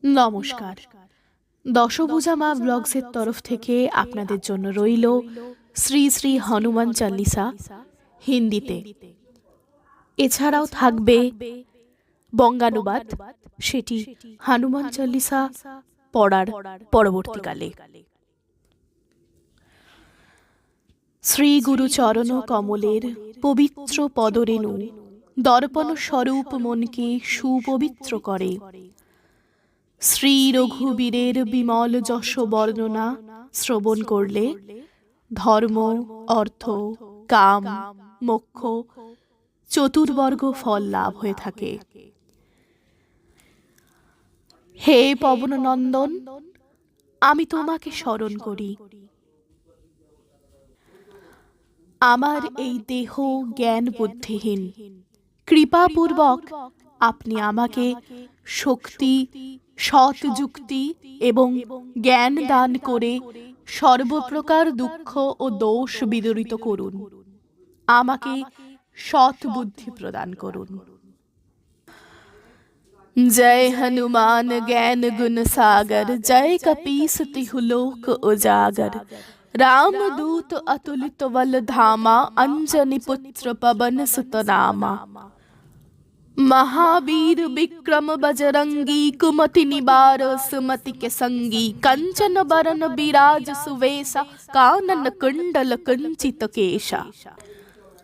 নমস্কার। দশভুজা মা ব্লগসের তরফ থেকে আপনাদের জন্য রইল শ্রী শ্রী হনুমান চালিসা হিন্দিতে। এছাড়াও থাকবে বঙ্গানুবাদ, সেটি হনুমান চালিসা পড়ার পরবর্তীকালে। শ্রী গুরু চরণ কমলের পবিত্র পদরেণু দর্পণ স্বরূপ মনকে সুপবিত্র করে। শ্রী রঘুবীরের বিমল যশ বর্ণনা শ্রবণ করলে ধর্ম, অর্থ, কাম, মোক্ষ চতুর্বর্গ ফল লাভ হয়ে থাকে। হে পবননন্দন, আমি তোমাকে স্মরণ করি। আমার এই দেহ জ্ঞান বুদ্ধিহীন, কৃপাপূর্বক আপনি আমাকে শক্তি, সৎ যুক্তি এবং জ্ঞান দান করে সর্বপ্রকার দুঃখ ও দোষ বিদরিত করুন। আমাকে সৎ বুদ্ধি প্রদান করুন। জয় হনুমান জ্ঞান গুণ সাগর, জয় কপীস তিহু লোক উজাগর। रामदूत अतुलित बल धामा, अंजनी पुत्र पवन सुत नामा। महावीर विक्रम बजरंगी, कुमति निवार सुमति के संगी। कंचन बरन विराज सुवेशा, कानन कुंडल कुंचित केशा।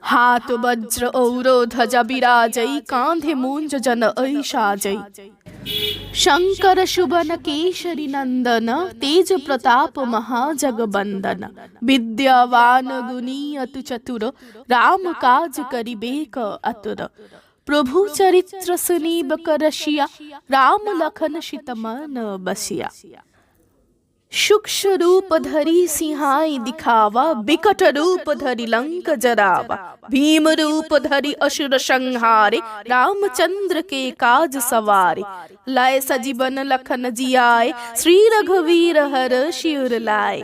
हाथ वज्र औरो ध्वजा विराजै, कांधे मूंज जन ऐसाजै। शंकर शुभन केशरी नंदन, तेज प्रताप महाजगबंदन। विद्यावान गुणी अतु चतुर, राम काज करिबेक अतुर। प्रभु चरित्र सुनीब कर रसिया, राम लखन सीता मन बसिया। सूक्ष्म रूप धरि सिंहाई दिखावा, बिकट रूप धरि लंक जरावा। भीम रूप धरि असुर संहारे, रामचंद्र के काज सवारे। लाए सजीवन लखन जियाए, श्री रघुवीर हर शिवर लाए।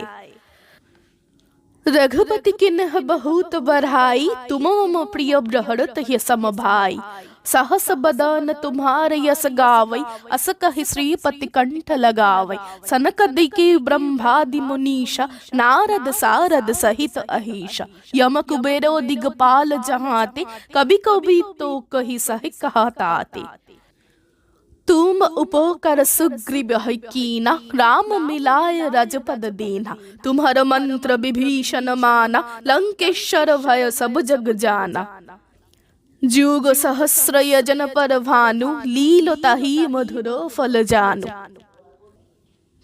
रघुपति किन्ह बहुत बड़ाई, तुम मम प्रिय बृहत ही सम भाई। सहस बदन तुम्हार यस गावै, अस कहि श्रीपति कंठ लगावै। सनकदिके ब्रह्मादि मुनीषा, नारद सारद सहित अहीशा। यम कुबेरो दिगपाल जहाते, कवि कवि तो कहि सहि कहताते। तुम उपकर सुग्रीव है कीना, राम मिलाय रजपद दीना। तुम्हार मंत्र विभीषण माना, लंकेश्वर भय सब जग जाना। जुग सहस्र यजन पर भानु, लीलो ताहि मधुर फल जानु।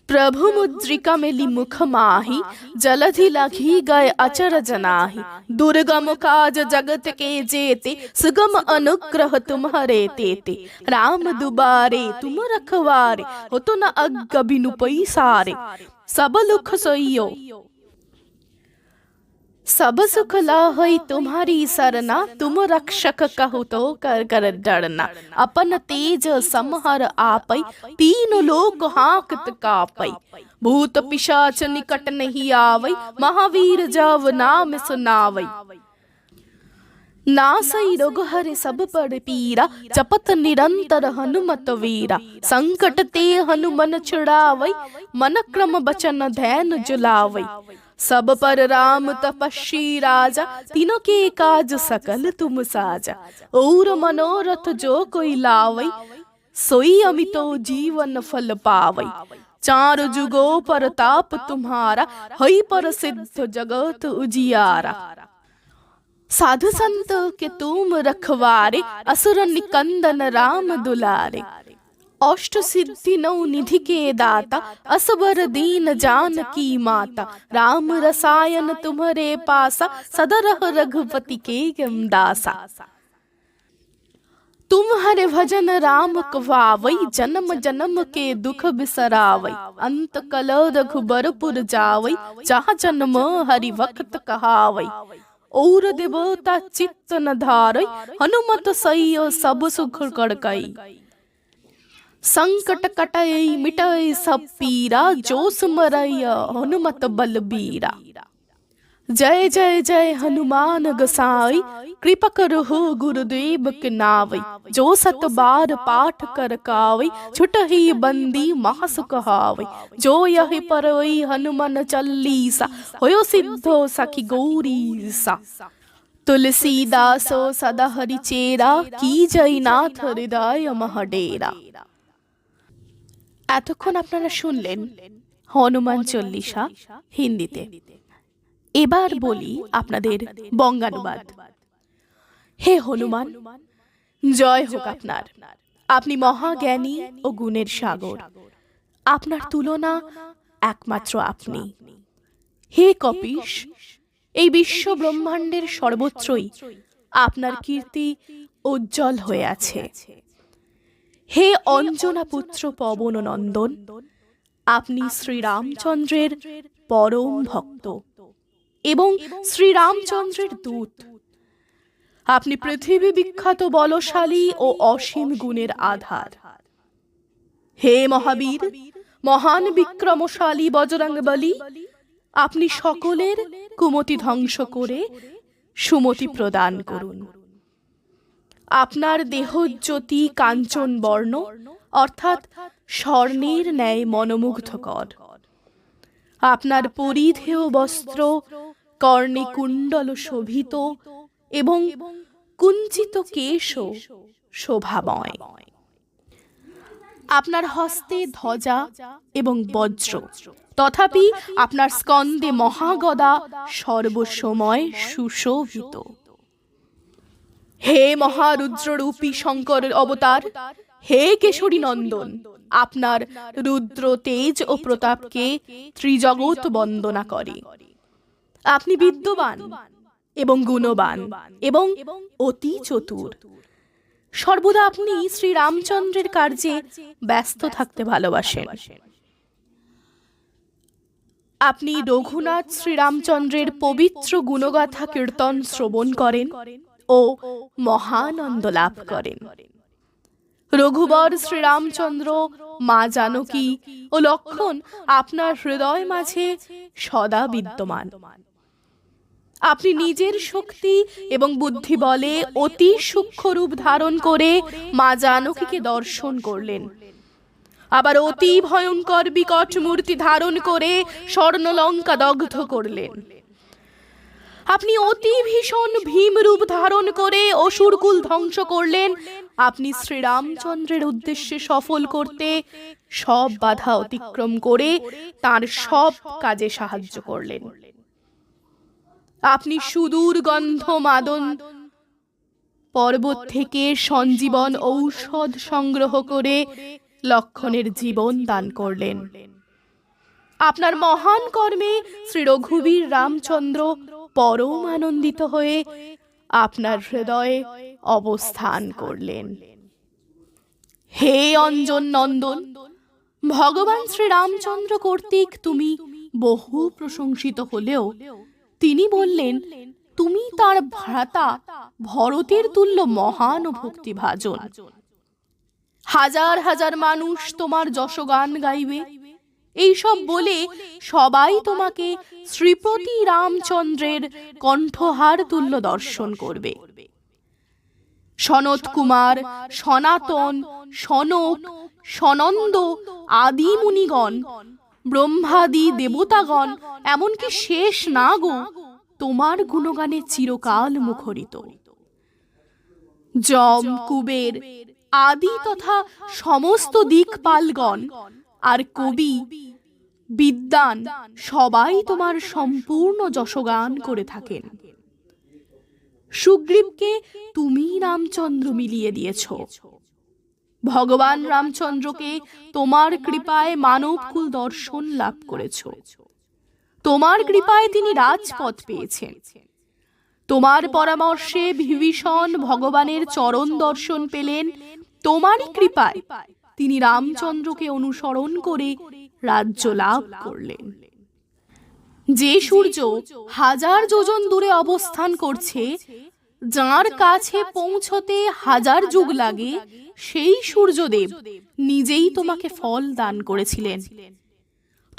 प्रभु मुद्रिका मेली मुख माही, जलधि लाघी गए अचर जनाही। दुर्गम काज जगत के जेते, सुगम अनुग्रह तुम्हारे तेते। राम दुबारे तुम रखवारे, हो तो न अग्ग बिनु पैसारे। सब लुख सोइयो सब सुख लाहै तुम्हारी सरना, तुम रक्षक कहु तो कर कर डरना। अपन तेज समहर आपै, तीन लोक हाकत कापै। भूत पिशाच निकट नहीं आवै, महावीर जब नाम सुनावै। नासै रोग हरे सब पर पीरा, जपत निरंतर हनुमत वीरा। संकट ते हनुमन छुड़ावै, मन क्रम बचन ध्यान जुलावै। सब पर राम तपस्वी राजा, तीनों के काज सकल तुम साजा। और मनोरथ जो कोई लावै, सोई अमितो जीवन फल पावै। चार जुगो परताप तुम्हारा, हई पर सिद्ध जगत उजियारा। साधु संत के तुम रखवारे, असुर निकंदन राम दुलारे। अष्ट सिद्धि नौ निधि के दाता, असबर दीन जानकी माता। राम रसायन तुम्हारे पासा, सदरह रघुपति के दासा। तुम्हारे भजन राम कवावै, जन्म जन्म के दुख बिसरावै। अंत कल रघुबरपुर जावै, जहाँ जन्म हरि भक्त कहावै। और देवता चित्त न धारै, हनुमत सैयो सब सुख कड़कै। संकट कटै मिटै सब पीरा, जो सुमरै हनुमत बलबीरा। जय जय जय हनुमान गोसाई, कृपा करो गुरुदेव के नावई। जो सत बार पाठ कर कावई, छुटहि बंदी महासुख हावई। जो यहि परवई हनुमान चालीसा, होयो सिद्धो सखी गौरी सा। तुलसीदासो सदा हरि चेरा, की जय नाथ हृदय महडेरा। এতক্ষণ আপনারা শুনলেন হনুমান চল্লিশা হিন্দিতে। এবার বলি আপনাদের বঙ্গানুবাদ। হে হনুমান, জয় হোক আপনার। আপনি মহাজ্ঞানী ও গুণের সাগর। আপনার তুলনা একমাত্র আপনি। হে কপীশ, এই বিশ্ব ব্রহ্মাণ্ডের সর্বত্রই আপনার কীর্তি উজ্জ্বল হয়ে আছে। হে অঞ্জনা পুত্র পবন নন্দন, আপনি শ্রীরামচন্দ্রের পরম ভক্ত এবং শ্রীরামচন্দ্রের দূত। আপনি পৃথিবী বিখ্যাত বলশালী ও অসীম গুণের আধার। হে মহাবীর, মহান বিক্রমশালী বজরংবলী, আপনি সকলের কুমতি ধ্বংস করে সুমতি প্রদান করুন। আপনার দেহজ্যোতি কাঞ্চন বর্ণ, অর্থাৎ স্বর্ণের ন্যায় মনোমুগ্ধকর। আপনার পরিধেয় বস্ত্র কর্ণে কুণ্ডল শোভিত এবং কুঞ্চিত কেশ শোভাময়। আপনার হস্তে ধ্বজা এবং বজ্র, তথাপি আপনার স্কন্দে মহাগদা সর্বসময় সুশোভিত। হে মহারুদ্ররূপী শঙ্কর অবতার, হে কেশরী নন্দন, আপনার রুদ্র তেজ ও প্রতাপকে ত্রিজগৎ বন্দনা করে। আপনি বিদ্যবান এবং গুণবান এবং অতি চতুর। সর্বদা আপনি শ্রীরামচন্দ্রের কার্যে ব্যস্ত থাকতে ভালোবাসেন। আপনি রঘুনাথ শ্রীরামচন্দ্রের পবিত্র গুণগাথা কীর্তন শ্রবণ করেন ও মহানন্দ লাভ করেন। রঘুবর শ্রীরামচন্দ্র, মা জানকী ও লক্ষ্মণ আপনার হৃদয় মাঝে সদা বিদ্যমান। আপনি নিজের শক্তি এবং বুদ্ধি বলে অতি সূক্ষ্ম রূপ ধারণ করে মা জানকীকে দর্শন করলেন। আবার অতি ভয়ঙ্কর বিকট মূর্তি ধারণ করে স্বর্ণলঙ্কা দগ্ধ করলেন। আপনি অতি ভীষণ ভীম রূপ ধারণ করে অসুরকুল ধ্বংস করলেন। আপনি শ্রীরামচন্দ্রের উদ্দেশ্যে সফল করতে সব বাধা অতিক্রম করে তার সব কাজে সাহায্য করলেন। আপনি সুদূর গন্ধমাদন পর্বত থেকে সঞ্জীবন ঔষধ সংগ্রহ করে লক্ষ্মণের জীবন দান করলেন। আপনার মহান কর্মে শ্রী রঘুবীর রামচন্দ্র পরম আনন্দিত হয়ে আপনার হৃদয়ে অবস্থান করলেন। হে অঞ্জন নন্দন, ভগবান শ্রীরামচন্দ্র কর্তৃক তুমি বহু প্রশংসিত হলেও তিনি বললেন, তুমি তার ভ্রাতা ভরতের তুল্য মহান ও ভক্তিভাজন। হাজার হাজার মানুষ তোমার যশগান গাইবে। এইসব বলে সবাই তোমাকে শ্রীপতি রামচন্দ্রের কণ্ঠহার তুল্য দর্শন করবে। সনত কুমার, সনাতন, সনক, সনন্দ আদি মুনিগণ, ব্রহ্মাদি দেবতাগণ, এমনকি শেষ নাগও তোমার গুণগানে চিরকাল মুখরিত। যম, কুবের আদি তথা সমস্ত দিকপালগণ আর কবি বিদ্বান সবাই তোমার সম্পূর্ণ যশগান করে থাকেন। সুগ্রীবকে তুমি রামচন্দ্র মিলিয়ে দিয়েছ। ভগবান রামচন্দ্রকে তোমার কৃপায় মানবকুল দর্শন লাভ করেছ। তোমার কৃপায় তিনি রাজপথ পেয়েছেন। তোমার পরামর্শে বিভীষণ ভগবানের চরণ দর্শন পেলেন। তোমারই কৃপায় তিনি রামচন্দ্রকে অনুসরণ করে রাজ্য লাভ করলেন। যে সূর্য হাজার যোজন দূরে অবস্থান করছে, যার কাছে পৌঁছতে হাজার যুগ লাগে, সেই সূর্যদেব নিজেই তোমাকে ফল দান করেছিলেন।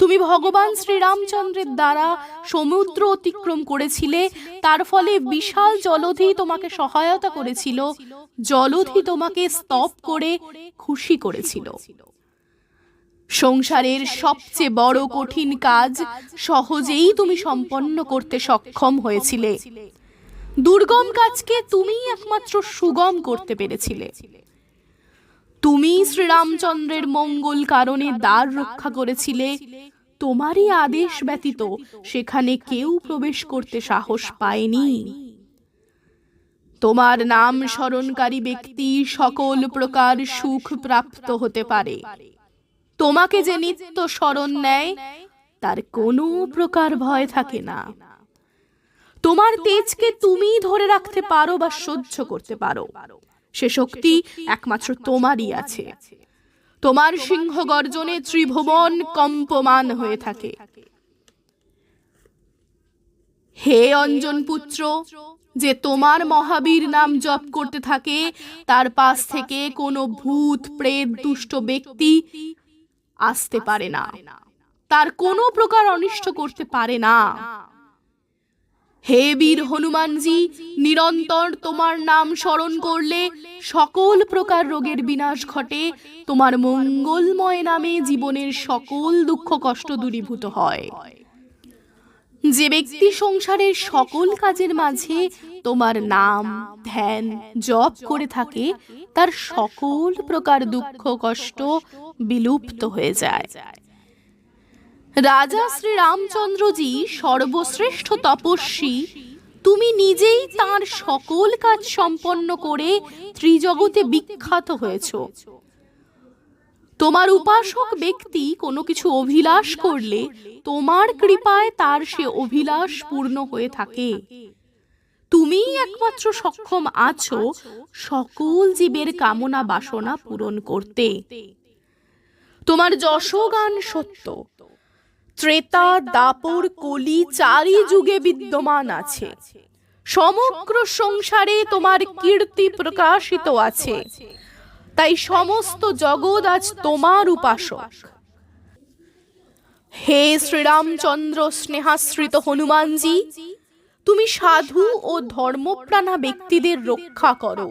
তুমি ভগবান শ্রীরামচন্দ্রের দ্বারা সমুদ্র অতিক্রম করেছিলে, তার ফলে বিশাল জলধি তোমাকে সহায়তা করেছিল, জলধি তোমাকে স্তব করে খুশি করেছিল। সংসারের সবচেয়ে বড় কঠিন কাজ সহজেই তুমি সম্পন্ন করতে সক্ষম হয়েছিলে। দুর্গম কাজকে তুমি একমাত্র সুগম করতে পেরেছিলে। তুমি শ্রীরামচন্দ্রের মঙ্গল কারণে দ্বার রক্ষা করেছিলে। তোমারই আদেশ ব্যতীত সেখানে কেউ প্রবেশ করতে সাহস পায়নি। তোমার নাম স্মরণকারী ব্যক্তি সকল প্রকার সুখ প্রাপ্ত হতে পারে। তোমাকে যে নিত্য স্মরণ নেয় তার কোনো প্রকার ভয় থাকে না। তোমার তেজকে তুমি ধরে রাখতে পারো বা সহ্য করতে পারো, সে শক্তি একমাত্র তোমারই আছে। তোমার সিংহ গর্জনে ত্রিভুবন কম্পমান হয়ে থাকে। হে অঞ্জন পুত্র, যে তোমার মহাবীর নাম জপ করতে থাকে তার পাশ থেকে কোনো ভূত প্রেত দুষ্ট ব্যক্তি আসতে পারে না, তার কোনো প্রকার অনিষ্ট করতে পারে না। হে বীর হনুমানজি, নিরন্তর তোমার নাম স্মরণ করলে সকল প্রকার রোগের বিনাশ ঘটে। তোমার মঙ্গলময় নামে জীবনের সকল দুঃখ কষ্ট দূরীভূত হয়। যে ব্যক্তি সংসারের সকল কাজের মাঝে তোমার নাম ধ্যান জপ করে থাকে তার সকল প্রকার দুঃখ কষ্ট বিলুপ্ত হয়ে যায়। রাজা শ্রী রামচন্দ্রজি সর্বশ্রেষ্ঠ তপস্বী। তুমি নিজেই তার সকল কাজ সম্পন্ন করে ত্রিজগতে বিখ্যাত হয়েছ। তোমার উপাসক ব্যক্তি কোনো কিছু অভিলাষ করলে তোমার কৃপায় তার সে অভিলাষ পূর্ণ হয়ে থাকে। তুমি একমাত্র সক্ষম আছো সকল জীবের কামনা বাসনা পূরণ করতে। তোমার যশগান সত্য, ত্রেতা দাপর কলি চারি যুগে বিদ্যমান আছে। সমগ্র সংসারে তোমার কীর্তি প্রকাশিত আছে, তাই সমস্ত জগৎ আজ তোমার উপাসক। হে শ্রীরামচন্দ্র স্নেহাশ্রিত হনুমানজি, তুমি সাধু ও ধর্মপ্রাণা ব্যক্তিদের রক্ষা করো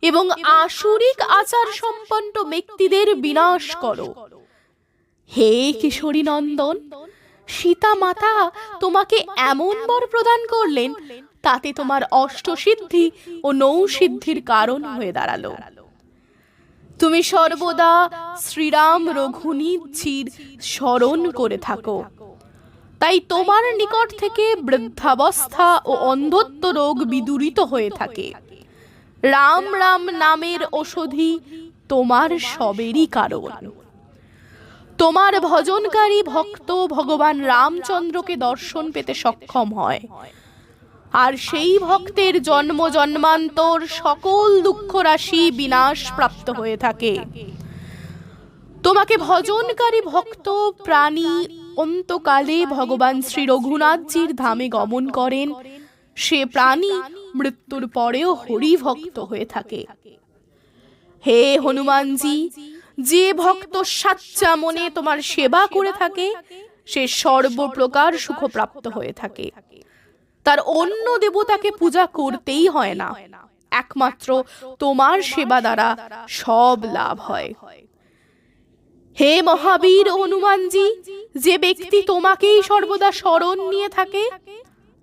এবং আসুরিক আচার সম্পন্ন ব্যক্তিদের বিনাশ করো। হে কিশোরী নন্দন, সীতা মাতা তোমাকে এমন বর প্রদান করলেন তাতে তোমার অষ্টসিদ্ধি ও নৌসিদ্ধির কারণ হয়ে দাঁড়ালো। তুমি সর্বদা শ্রীরাম রঘুনীতজির স্মরণ করে থাকো, তাই তোমার নিকট থেকে বৃদ্ধাবস্থা ও অন্ধত্ব রোগ বিদূরিত হয়ে থাকে। রাম রাম নামের ঔষধি তোমার সবেরই কারণ। তোমার ভজনকারী ভক্ত ভগবান রামচন্দ্রকে দর্শন পেতে সক্ষম হয়, আর সেই ভক্তের জন্ম জন্মান্তর সকল দুঃখ রাশি বিনাশ প্রাপ্ত হয়ে থাকে। তোমাকে ভজনকারী ভক্ত প্রাণী অন্তকালে ভগবান শ্রী রঘুনাথজির ধামে গমন করেন, সে প্রাণী মৃত্যুর পরেও হরি ভক্ত হয়ে থাকে। হে হনুমানজি, যে ভক্ত সাচ্চা মনে তোমার সেবা করে থাকে সে সর্বপ্রকার সুখপ্রাপ্ত হয়ে থাকে। তার অন্য দেবতাকে পূজা করতেই হয় না, একমাত্র তোমার সেবা দ্বারা সব লাভ হয়। হে মহাবীর হনুমানজি, যে ব্যক্তি তোমাকেই সর্বদা স্মরণ নিয়ে থাকে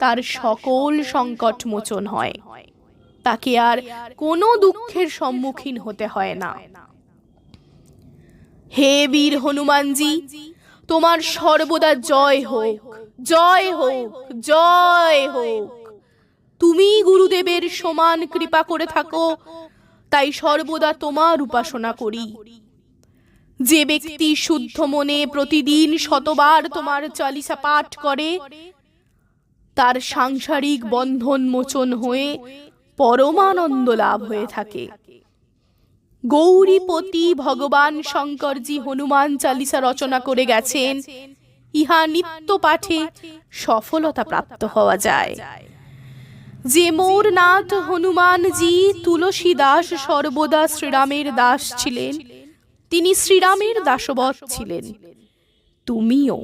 তার সকল সংকট মোচন হয়, তাকে আর কোনো দুঃখের সম্মুখীন হতে হয় না। হে বীর হনুমানজি, তোমার সর্বদা জয় হোক, জয় হোক, জয় হোক। তুমি গুরুদেবের সমান কৃপা করে থাকো, তাই সর্বদা তোমার উপাসনা করি। যে ব্যক্তি শুদ্ধ মনে প্রতিদিন শতবার তোমার চালিসা পাঠ করে তার সাংসারিক বন্ধন মোচন হয়ে পরমানন্দ লাভ হয়ে থাকে। গৌরীপতি ভগবান শঙ্করজি হনুমান চালিসা রচনা করে গেছেন, ইহা নিত্য পাঠে সফলতা প্রাপ্ত হওয়া যায়। যে মোর নাথ হনুমানজি তুলসী দাস সর্বদা শ্রীরামের দাস ছিলেন, তিনি শ্রীরামের দাসবৎ ছিলেন। তুমিও।